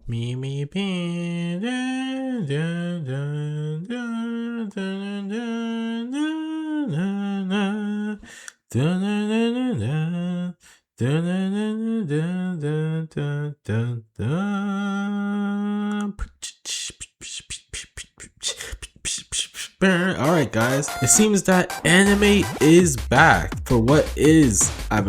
Me me me da, da, da, da, da, da, da, da, da, da, da. Alright guys, it seems that anime is back for what is, I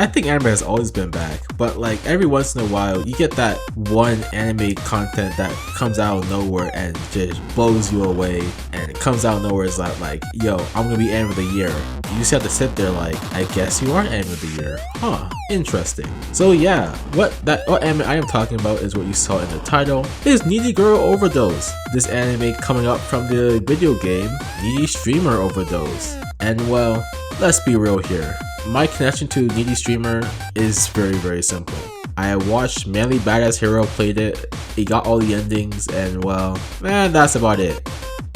think anime has always been back, but like every once in a while you get that one anime content that comes out of nowhere and just blows you away, and it comes out of nowhere. It's like, yo, I'm gonna be anime of the year. You just have to sit there like, I guess you are anime of the year. Huh, interesting. So yeah, what anime I am talking about is what you saw in the title, is Needy Girl Overdose. This anime coming up from the video game Needy Streamer Overdose. And well, let's be real here. My connection to Needy Streamer is very simple. I watched Manly Badass Hero played it, he got all the endings, and well, that's about it.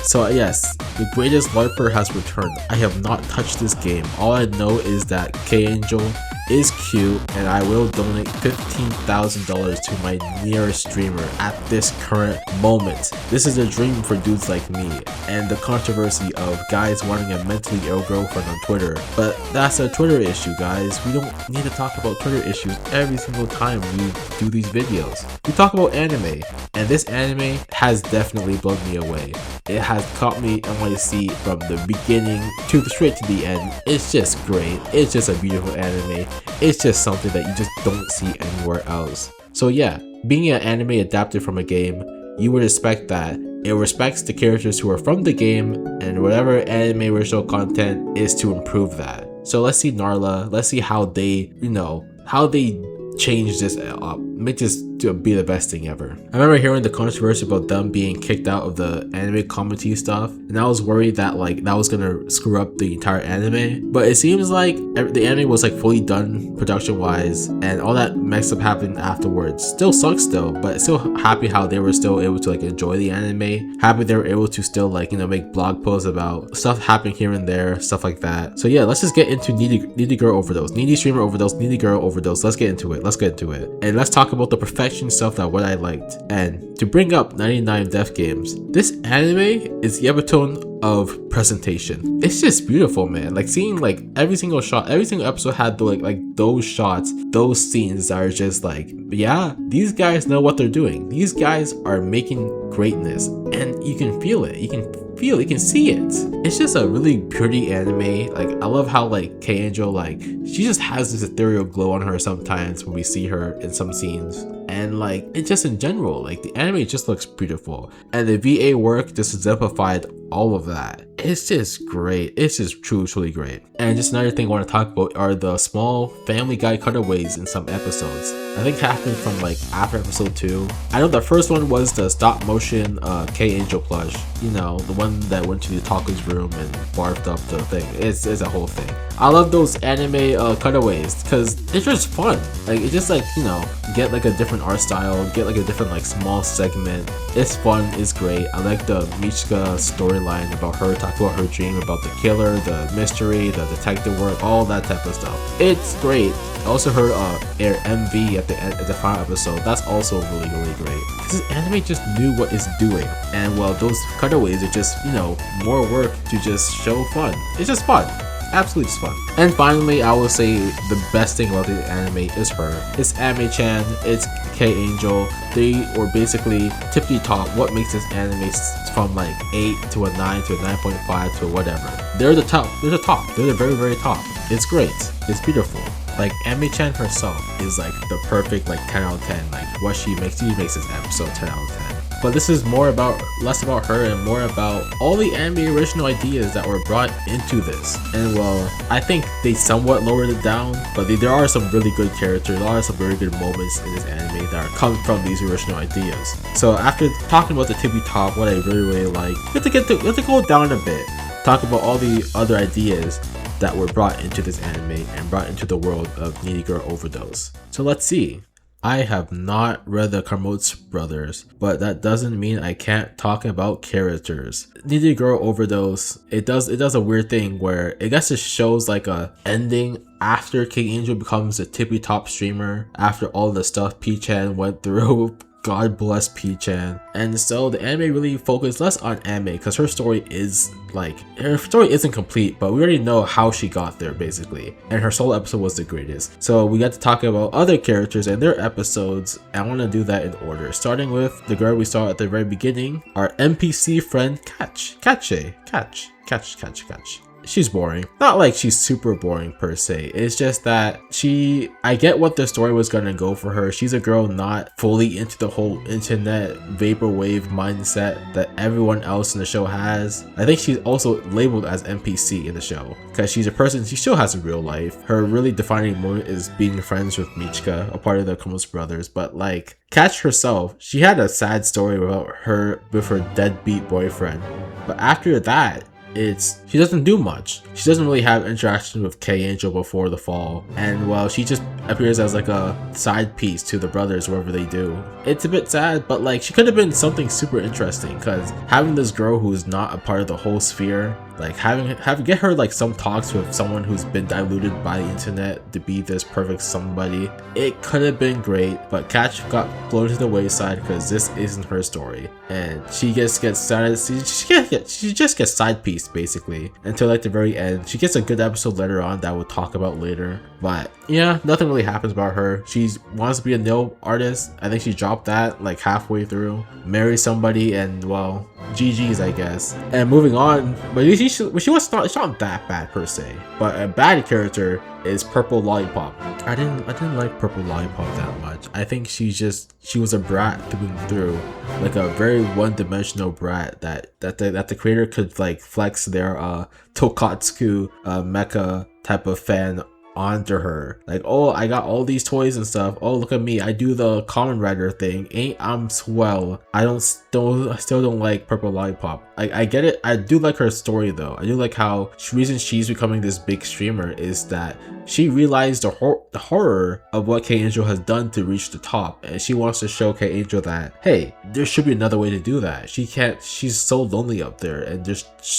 So yes, the greatest Larper has returned. I have not touched this game. All I know is that K-Angel is cute, and I will donate $15,000 to my nearest streamer at this current moment. This is a dream for dudes like me, and the controversy of guys wanting a mentally ill girlfriend on Twitter. But that's a Twitter issue, guys. We don't need to talk about Twitter issues every single time we do these videos. We talk about anime, and this anime has definitely blown me away. It has caught me in my seat from the beginning to straight to the end. It's just great. It's just a beautiful anime. It's just something that you just don't see anywhere else. So yeah, being an anime adapted from a game, you would expect that it respects the characters who are from the game, and whatever anime original content is to improve that. So let's see Narla, let's see how they, how they change this up, make this to be the best thing ever. I remember hearing the controversy about them being kicked out of the anime comedy stuff, and I was worried that that was gonna screw up the entire anime, but it seems like the anime was fully done production wise, and all that mess up happened afterwards. Still sucks though, but still happy how they were still able to enjoy the anime, happy they were able to still make blog posts about stuff happening here and there, stuff like that. So yeah, let's just get into Needy Girl Overdose, Needy Streamer Overdose, Needy Girl Overdose. Let's get into it. And let's talk about the perfection stuff that what I liked. And to bring up 99 Death Games, this anime is the epitome of presentation. It's just beautiful, man. Seeing every single shot, every single episode had those shots, those scenes that are just yeah, these guys know what they're doing. These guys are making greatness, and you can feel it. You can see it. It's just a really pretty anime. I love how K-Angel, she just has this ethereal glow on her sometimes when we see her in some scenes, and it just in general, the anime just looks beautiful, and the VA work just exemplified all of that. It's just great. It's just truly great. And just another thing I want to talk about are the small Family Guy cutaways in some episodes. I think happened from after episode 2. I know the first one was the stop motion K-Angel plush, the one that went to the taco's room and barfed up the thing. It's a whole thing. I love those anime cutaways because it's just fun. It's just get a different art style, get a different small segment. It's fun, it's great. I like the Michika storyline about her, talk about her dream about the killer, the mystery, the detective work, all that type of stuff. It's great. Also her air MV at the final episode, that's also really great. Because this anime just knew what it's doing, and well, those cutaways are just more work to just show fun. It's just fun. Absolutely just fun. And finally, I will say the best thing about the anime is her. It's Ame-chan, it's K-Angel. They were basically tippy top what makes this anime from 8 to a 9 to a 9.5 to a whatever. They're the top. They're the top. They're the very top. It's great. It's beautiful. Ame-chan herself is the perfect 10 out of 10. What she makes this episode 10 out of 10. But this is less about her and more about all the anime original ideas that were brought into this. And well, I think they somewhat lowered it down, but there are some really good characters, there are some very good moments in this anime that are coming from these original ideas. So after talking about the tippy top, what I really like, we have to go down a bit, talk about all the other ideas that were brought into this anime and brought into the world of Needy Girl Overdose. So let's see. I have not read the Carmotz brothers, but that doesn't mean I can't talk about characters. Needy Girl Overdose, it does a weird thing where I guess it shows a ending after King Angel becomes a tippy top streamer, after all the stuff P-chan went through God bless P-chan. And so the anime really focused less on anime because her story isn't complete, but we already know how she got there basically. And her solo episode was the greatest. So we got to talk about other characters and their episodes. I want to do that in order, starting with the girl we saw at the very beginning, our NPC friend Catch. She's boring. Not like she's super boring per se. It's just that I get what the story was gonna go for her. She's a girl not fully into the whole internet vaporwave mindset that everyone else in the show has. I think she's also labeled as NPC in the show because she's a person she still has a real life. Her really defining moment is being friends with Michika, a part of the Komos brothers. But like Catch herself, she had a sad story with her deadbeat boyfriend. But after that, she doesn't do much. She doesn't really have interaction with K-Angel before the fall, and well, she just appears as like a side piece to the brothers wherever they do. It's a bit sad, but like she could have been something super interesting because having this girl who's not a part of the whole sphere, like get her like some talks with someone who's been diluted by the internet to be this perfect somebody, it could have been great. But Catch got blown to the wayside because this isn't her story, and she just gets started. She just gets side pieced basically until like the very end. She gets a good episode later on that we'll talk about later, but yeah, nothing really happens about her. She wants to be a nail artist. I think she dropped that like halfway through, marry somebody, and well, GG's I guess. And moving on, but it's not that bad per se, but a bad character is Purple Lollipop. I didn't like Purple Lollipop that much. I think she was a brat through and through, like a very one-dimensional brat that the creator could like flex their Tokatsuku mecha type of fan onto her. Like, oh, I got all these toys and stuff. Oh, look at me, I do the Kamen Rider thing. Ain't I'm swell. I still don't like Purple Lollipop. I get it. I do like her story though. I do like how the reason she's becoming this big streamer is that she realized the horror of what K-Angel has done to reach the top, and she wants to show K-Angel that, hey, there should be another way to do that. She's so lonely up there, and there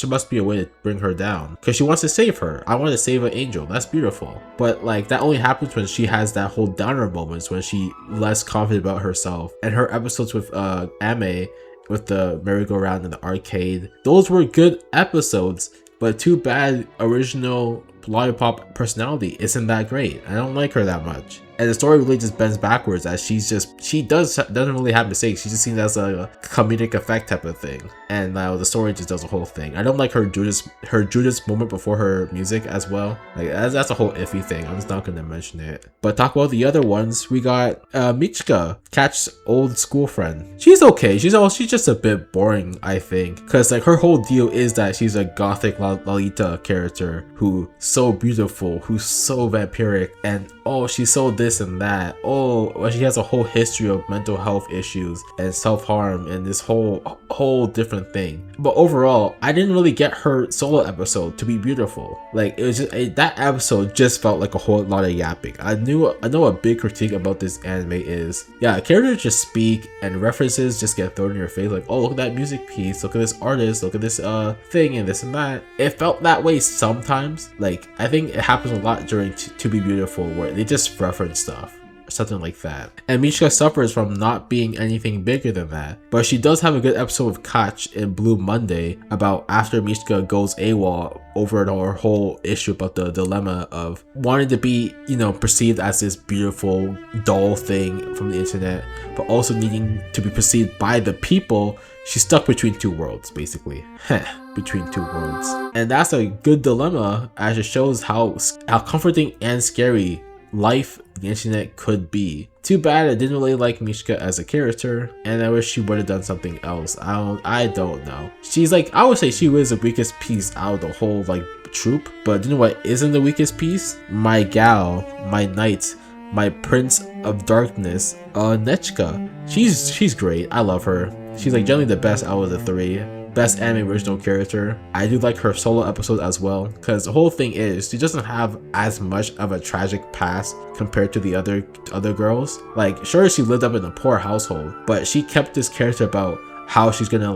must be a way to bring her down, because she wants to save her. I want to save an angel. That's beautiful. But like that only happens when she has that whole downer moments, when she less confident about herself. And her episodes with Ame, with the merry-go-round in the arcade, those were good episodes, but too bad original Lollipop personality isn't that great. I don't like her that much. And the story really just bends backwards as she doesn't really have mistakes. She just seems as a comedic effect type of thing. And the story just does a whole thing. I don't like her Judas moment before her music as well. Like that's a whole iffy thing. I'm just not gonna mention it. But talk about the other ones. We got Michika, Catch's old school friend. She's okay. She's just a bit boring, I think. Cause like her whole deal is that she's a gothic Lolita character who's so beautiful, who's so vampiric, and oh, she's so this and that. Oh, well, she has a whole history of mental health issues and self-harm and this whole different thing. But overall, I didn't really get her solo episode to be beautiful. Like, it was just that episode just felt like a whole lot of yapping. I know a big critique about this anime is, yeah, characters just speak and references just get thrown in your face. Like, oh, look at that music piece, look at this artist, look at this thing and this and that. It felt that way sometimes. Like, I think it happens a lot during To Be Beautiful, where they just reference stuff, something like that. And Michika suffers from not being anything bigger than that. But she does have a good episode with Catch in Blue Monday about after Michika goes AWOL over her whole issue about the dilemma of wanting to be, perceived as this beautiful doll thing from the internet, but also needing to be perceived by the people. She's stuck between two worlds, basically. Between two worlds. And that's a good dilemma, as it shows how comforting and scary life the internet could be. Too bad I didn't really like Michika as a character, and I wish she would have done something else. I don't know. She's like, I would say she was the weakest piece out of the whole troop, but you know what isn't the weakest piece? My gal, my knight, my prince of darkness, Nechka. She's great. I love her. She's like generally the best out of the three. Best anime original character. I do like her solo episode as well, because the whole thing is she doesn't have as much of a tragic past compared to the other girls. Like, sure, she lived up in a poor household, but she kept this character about how she's gonna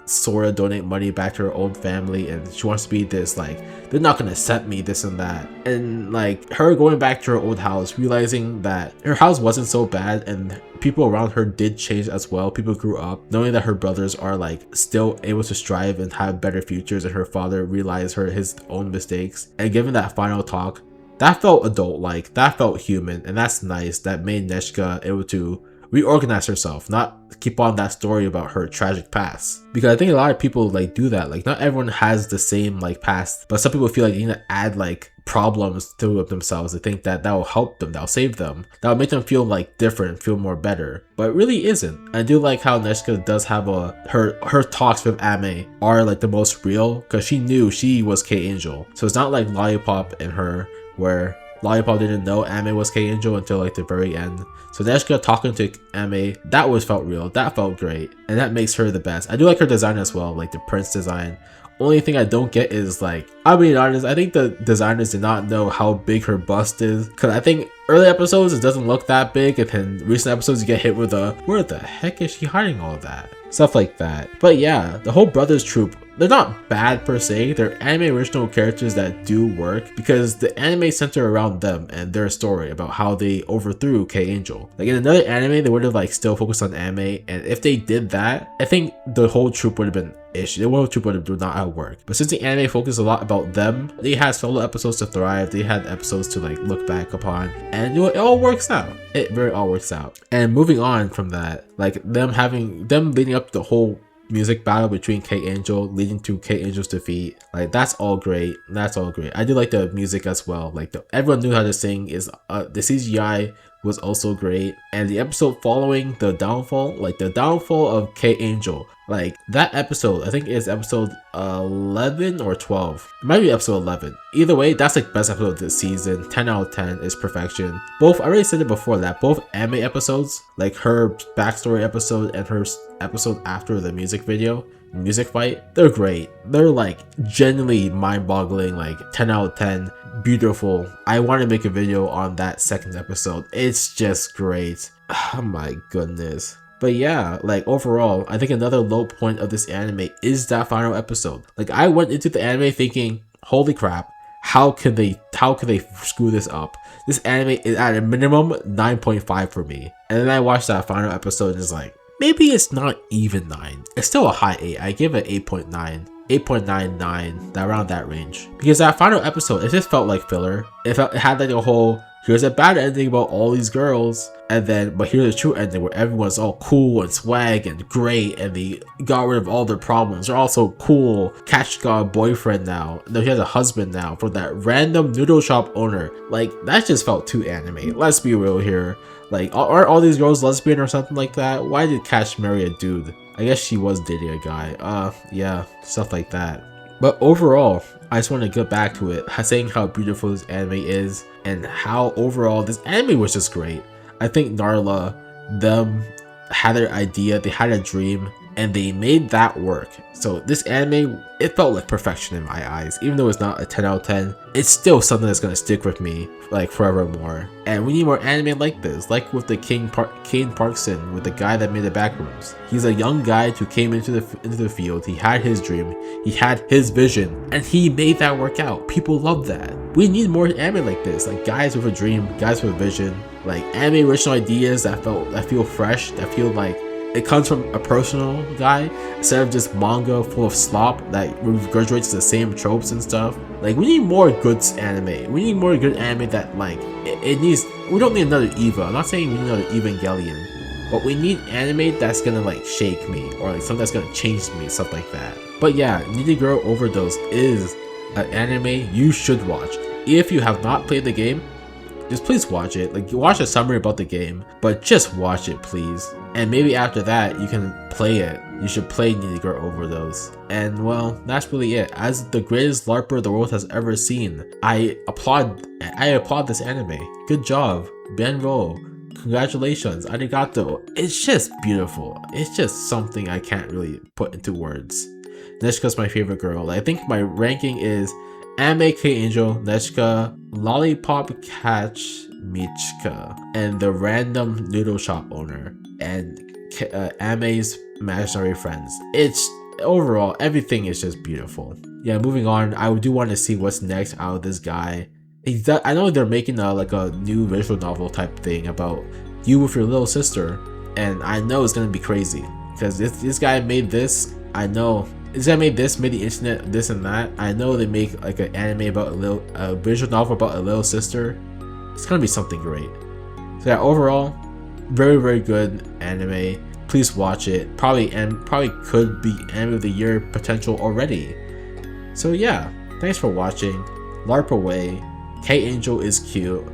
Sora donate money back to her own family, and she wants to be this like, they're not gonna accept me, this and that. And like her going back to her old house, realizing that her house wasn't so bad and people around her did change as well. People grew up knowing that her brothers are like still able to strive and have better futures, and her father realized his own mistakes. And given that final talk, that felt adult like, that felt human, and that's nice. That made Neshka able to reorganize herself, not keep on that story about her tragic past. Because I think a lot of people like do that. Like not everyone has the same like past, but some people feel like you need to add like problems to themselves. They think that will help them, that'll save them, that'll make them feel like different, feel more better. But it really isn't. I do like how Neshka does have her talks with Ame are like the most real, because she knew she was K-Angel. So it's not like Lollipop and her, where Lollipop didn't know Ame was K-Angel until like the very end. So Neshka talking to Ame, that was felt real, that felt great, and that makes her the best. I do like her design as well, like the prince design. Only thing I don't get is like, I'll be honest, I think the designers did not know how big her bust is, because I think early episodes it doesn't look that big, and then recent episodes you get hit with a, where the heck is she hiding all of that? Stuff like that. But yeah, the whole brothers troop, they're not bad per se. They're anime original characters that do work because the anime center around them and their story about how they overthrew K-Angel. Like in another anime, they would have like still focused on anime, and if they did that, I think the whole troop would have been issue. The whole troop would have not have worked. But since the anime focused a lot about them, they had solo episodes to thrive. They had episodes to like look back upon, and you know, it all works out. It very all works out. And moving on from that, like them leading up to the whole music battle between K-Angel leading to K-Angel's defeat, like that's all great. That's all great. I do like the music as well. Like everyone knew how to sing. Is the CGI was also great, and the episode following the downfall, like the downfall of K-Angel, like that episode, I think it's episode 11 or 12. It might be episode 11. Either way, that's like best episode of this season. 10 out of 10 is perfection. Both, I already said it before, that both anime episodes, like her backstory episode and her episode after the music fight, they're great. They're like genuinely mind-boggling, like 10 out of 10, beautiful. I want to make a video on that second episode. It's just great. Oh my goodness. But yeah, like overall, I think another low point of this anime is that final episode. Like I went into the anime thinking, holy crap, how can they screw this up? This anime is at a minimum 9.5 for me. And then I watched that final episode and it's like, maybe it's not even 9. It's still a high 8. I give it 8.9. 8.99, around that range. Because that final episode, it just felt like filler. It had like a whole, here's a bad ending about all these girls, and then but here's a true ending where everyone's all cool and swag and great, and they got rid of all their problems. They're also cool. Catch got a boyfriend now. No, he has a husband now from that random noodle shop owner. Like that just felt too anime. Let's be real here. Like aren't all these girls lesbian or something like that? Why did Catch marry a dude? I guess she was dating a guy. Yeah, stuff like that. But overall, I just want to get back to it, saying how beautiful this anime is and how overall this anime was just great. I think Narla, them had their idea, they had a dream, and they made that work. So this anime, it felt like perfection in my eyes. Even though it's not a 10 out of 10, it's still something that's gonna stick with me like forevermore. And we need more anime like this, like with the Kane Parkson, with the guy that made the Backrooms. He's a young guy who came into the field. He had his dream, he had his vision, and he made that work out. People love that. We need more anime like this, like guys with a dream, guys with a vision, like anime original ideas that feel fresh, that feel like it comes from a personal guy instead of just manga full of slop that regurgitates the same tropes and stuff. Like we need more good anime. We need more good anime that like it needs. We don't need another Eva. I'm not saying we need another Evangelion, but we need anime that's gonna like shake me or like something that's gonna change me, stuff like that. But yeah, Needy Girl Overdose is an anime you should watch. If you have not played the game, just please watch it. Like, you watch a summary about the game, but just watch it, please. And maybe after that, you can play it. You should play Needy Girl Overdose. And well, that's really it. As the greatest LARPer the world has ever seen, I applaud this anime. Good job, Benro. Congratulations, arigato. It's just beautiful. It's just something I can't really put into words. Neshka's my favorite girl. I think my ranking is Ame, K-Angel, Neshka, Lollipop, Catch, Michika, and the random noodle shop owner, and Ame's imaginary friends. It's overall, everything is just beautiful. Yeah, moving on, I do want to see what's next out of this guy. I know they're making like a new visual novel type thing about you with your little sister, and I know it's gonna be crazy because this guy made this. I know this guy made this, made the internet this and that. I know they make like an anime about a visual novel about a little sister. It's gonna be something great. So yeah, overall, very good anime. Please watch it. Probably could be anime of the year potential already. So yeah, thanks for watching. LARP away. K-Angel is cute,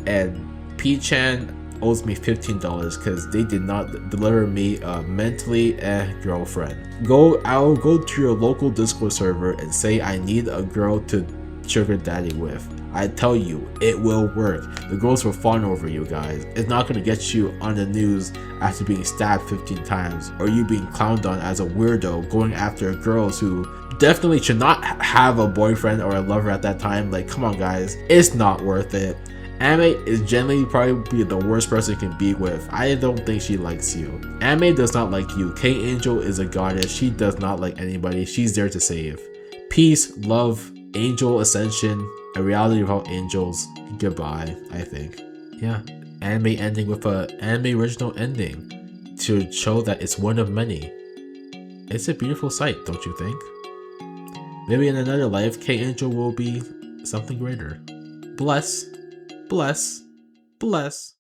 and P-chan owes me $15 because they did not deliver me a mentally girlfriend. I'll go to your local Discord server and say I need a girl to sugar daddy with. I tell you, it will work. The girls will fawn over you guys. It's not gonna get you on the news after being stabbed 15 times, or you being clowned on as a weirdo going after girls who definitely should not have a boyfriend or a lover at that time. Like, come on guys, it's not worth it. Anime is generally probably the worst person you can be with. I don't think she likes you. Anime does not like you. K-Angel is a goddess. She does not like anybody. She's there to save. Peace, love, angel ascension, a reality without angels. Goodbye, I think. Yeah, anime ending with a anime original ending to show that it's one of many. It's a beautiful sight, don't you think? Maybe in another life, K-Angel will be something greater. Bless, bless, bless.